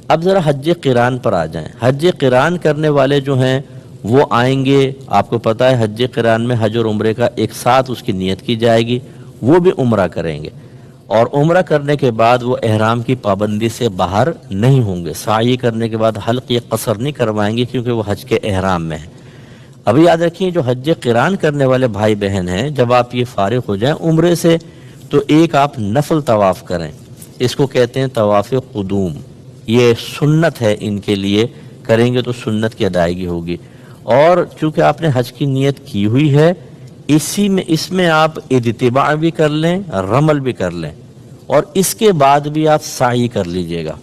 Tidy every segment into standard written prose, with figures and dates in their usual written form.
اب ذرا حج قران پر آ جائیں۔ حج قران کرنے والے جو ہیں وہ آئیں گے، آپ کو پتہ ہے حج قران میں حج اور عمرے کا ایک ساتھ اس کی نیت کی جائے گی، وہ بھی عمرہ کریں گے، اور عمرہ کرنے کے بعد وہ احرام کی پابندی سے باہر نہیں ہوں گے، سعی کرنے کے بعد حلق یا قصر نہیں کروائیں گے کیونکہ وہ حج کے احرام میں ہیں۔ اب یاد رکھیے جو حج قران کرنے والے بھائی بہن ہیں، جب آپ یہ فارغ ہو جائیں عمرے سے تو ایک آپ نفل طواف کریں، اس کو کہتے ہیں طواف قدوم، یہ سنت ہے ان کے لیے، کریں گے تو سنت کی ادائیگی ہوگی، اور چونکہ آپ نے حج کی نیت کی ہوئی ہے اس میں آپ اتباع بھی کر لیں، رمل بھی کر لیں، اور اس کے بعد بھی آپ سعی کر لیجئے گا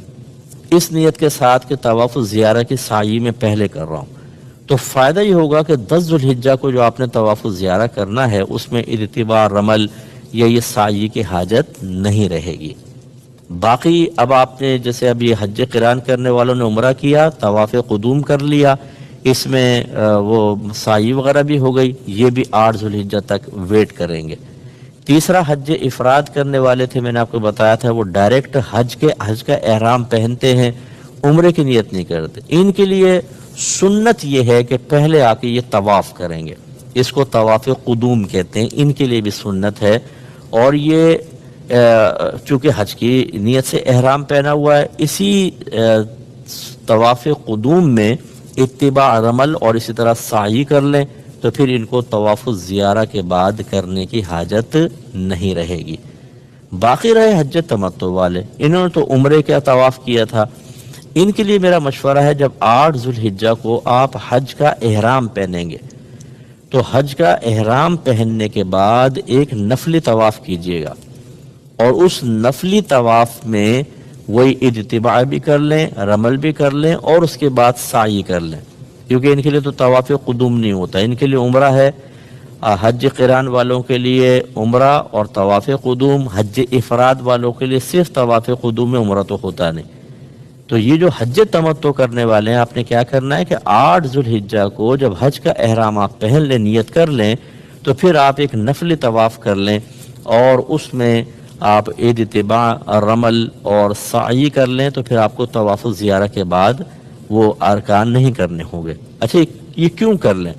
اس نیت کے ساتھ کہ طواف الزیارہ کی سعی میں پہلے کر رہا ہوں، تو فائدہ یہ ہوگا کہ 10 ذو الحجہ کو جو آپ نے طواف الزیارہ کرنا ہے اس میں اتباع، رمل یا یہ سعی کی حاجت نہیں رہے گی۔ باقی اب آپ نے جیسے اب یہ حج قران کرنے والوں نے عمرہ کیا، طواف قدوم کر لیا، اس میں وہ سعی وغیرہ بھی ہو گئی، یہ بھی 8 ذو الحجہ تک ویٹ کریں گے۔ تیسرا حج افراد کرنے والے تھے، میں نے آپ کو بتایا تھا وہ ڈائریکٹ حج کا احرام پہنتے ہیں، عمرے کی نیت نہیں کرتے، ان کے لیے سنت یہ ہے کہ پہلے آ کے یہ طواف کریں گے، اس کو طواف قدوم کہتے ہیں، ان کے لیے بھی سنت ہے، اور یہ چونکہ حج کی نیت سے احرام پہنا ہوا ہے، اسی طواف قدوم میں اتباع، رمل اور اسی طرح سعی کر لیں تو پھر ان کو طواف الزیارہ کے بعد کرنے کی حاجت نہیں رہے گی۔ باقی رہے حج تمتع والے، انہوں نے تو عمرے کا طواف کیا تھا، ان کے لیے میرا مشورہ ہے جب 8 ذو الحجہ کو آپ حج کا احرام پہنیں گے تو حج کا احرام پہننے کے بعد ایک نفلی طواف کیجیے گا، اور اس نفلی طواف میں وہی اتباع بھی کر لیں، رمل بھی کر لیں، اور اس کے بعد سعی کر لیں، کیونکہ ان کے لیے تو طواف قدوم نہیں ہوتا، ان کے لیے عمرہ ہے۔ حج قران والوں کے لیے عمرہ اور طواف قدوم، حج افراد والوں کے لیے صرف طواف قدوم میں، عمرہ تو ہوتا نہیں۔ تو یہ جو حج تمتع کرنے والے ہیں، آپ نے کیا کرنا ہے کہ 8 ذو الحجہ کو جب حج کا احرام آپ پہن لیں، نیت کر لیں، تو پھر آپ ایک نفلی طواف کر لیں، اور اس میں آپ اتباع، رمل اور سعی کر لیں، تو پھر آپ کو طواف الزیارہ کے بعد وہ ارکان نہیں کرنے ہوں گے۔ اچھا یہ کیوں کر لیں؟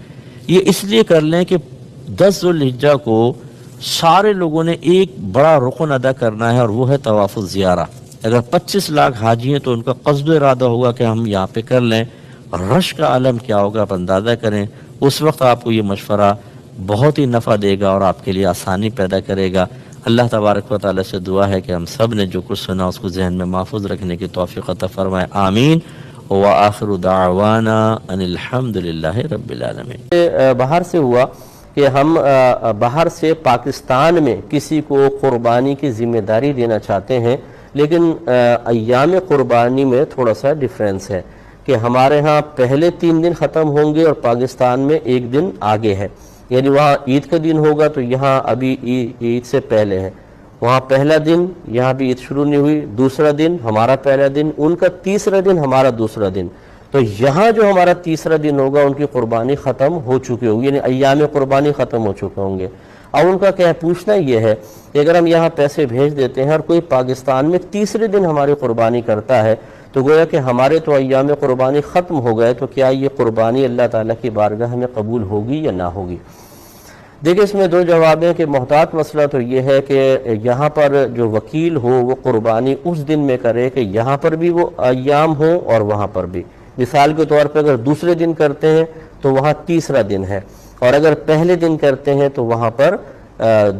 یہ اس لیے کر لیں کہ 10 ذو الحجہ کو سارے لوگوں نے ایک بڑا رکن ادا کرنا ہے، اور وہ ہے طواف الزیارہ۔ اگر 25 لاکھ حاجی ہیں تو ان کا قصد ارادہ ہوگا کہ ہم یہاں پہ کر لیں، رش کا عالم کیا ہوگا آپ اندازہ کریں، اس وقت آپ کو یہ مشورہ بہت ہی نفع دے گا اور آپ کے لیے آسانی پیدا کرے گا۔ اللہ تبارک و تعالی سے دعا ہے کہ ہم سب نے جو کچھ سنا اس کو ذہن میں محفوظ رکھنے کی توفیق عطا فرمائے، آمین۔ وآخر دعوانا ان الحمد للہ رب العالمین۔ باہر سے ہوا کہ ہم باہر سے پاکستان میں کسی کو قربانی کی ذمہ داری دینا چاہتے ہیں، لیکن ایام قربانی میں تھوڑا سا ڈیفرنس ہے کہ ہمارے ہاں پہلے 3 دن ختم ہوں گے اور پاکستان میں 1 دن آگے ہے، یعنی وہاں عید کا دن ہوگا تو یہاں ابھی عید سے پہلے ہے، وہاں پہلا دن، یہاں بھی عید شروع نہیں ہوئی، دوسرا دن ہمارا پہلا دن، ان کا تیسرا دن، ہمارا دوسرا دن، تو یہاں جو ہمارا تیسرا دن ہوگا ان کی قربانی ختم ہو چکی ہوگی، یعنی ایام قربانی ختم ہو چکے ہوں گے۔ اب ان کا کیا پوچھنا یہ ہے کہ اگر ہم یہاں پیسے بھیج دیتے ہیں اور کوئی پاکستان میں تیسرے دن ہماری قربانی کرتا ہے تو گویا کہ ہمارے تو ایام قربانی ختم ہو گئے، تو کیا یہ قربانی اللہ تعالیٰ کی بارگاہ میں قبول ہوگی یا نہ ہوگی؟ دیکھیں اس میں 2 جواب ہیں کہ محتاط مسئلہ تو یہ ہے کہ یہاں پر جو وکیل ہو وہ قربانی اس دن میں کرے کہ یہاں پر بھی وہ ایام ہوں اور وہاں پر بھی۔ مثال کے طور پہ اگر دوسرے دن کرتے ہیں تو وہاں تیسرا دن ہے، اور اگر پہلے دن کرتے ہیں تو وہاں پر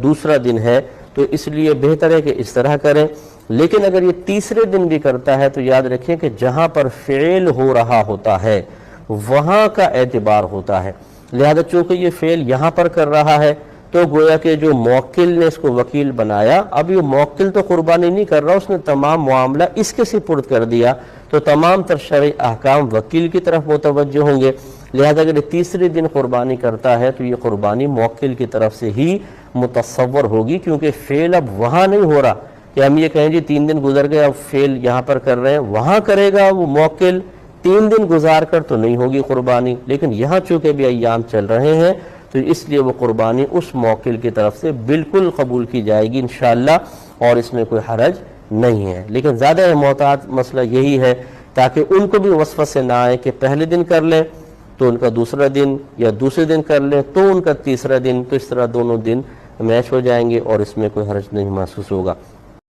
دوسرا دن ہے، تو اس لیے بہتر ہے کہ اس طرح کریں۔ لیکن اگر یہ تیسرے دن بھی کرتا ہے تو یاد رکھیں کہ جہاں پر فعل ہو رہا ہوتا ہے وہاں کا اعتبار ہوتا ہے، لہذا چونکہ یہ فعل یہاں پر کر رہا ہے تو گویا کہ جو موکل نے اس کو وکیل بنایا، اب یہ موکل تو قربانی نہیں کر رہا، اس نے تمام معاملہ اس کے سپرد کر دیا، تو تمام تر شرعی احکام وکیل کی طرف متوجہ ہوں گے، لہذا اگر تیسرے دن قربانی کرتا ہے تو یہ قربانی موکل کی طرف سے ہی متصور ہوگی، کیونکہ فعل اب وہاں نہیں ہو رہا کہ ہم یہ کہیں جی 3 دن گزر گئے اب فعل یہاں پر کر رہے ہیں، وہاں کرے گا وہ موکل، 3 دن گزار کر تو نہیں ہوگی قربانی، لیکن یہاں چونکہ بھی ایام چل رہے ہیں تو اس لیے وہ قربانی اس موکل کی طرف سے بالکل قبول کی جائے گی انشاءاللہ، اور اس میں کوئی حرج نہیں ہے۔ لیکن زیادہ محتاط مسئلہ یہی ہے تاکہ ان کو بھی وسوسے نہ آئے کہ پہلے دن کر لیں تو ان کا دوسرا دن، یا دوسرے دن کر لیں تو ان کا تیسرا دن، تو اس طرح دونوں دن میچ ہو جائیں گے اور اس میں کوئی حرج نہیں محسوس ہوگا۔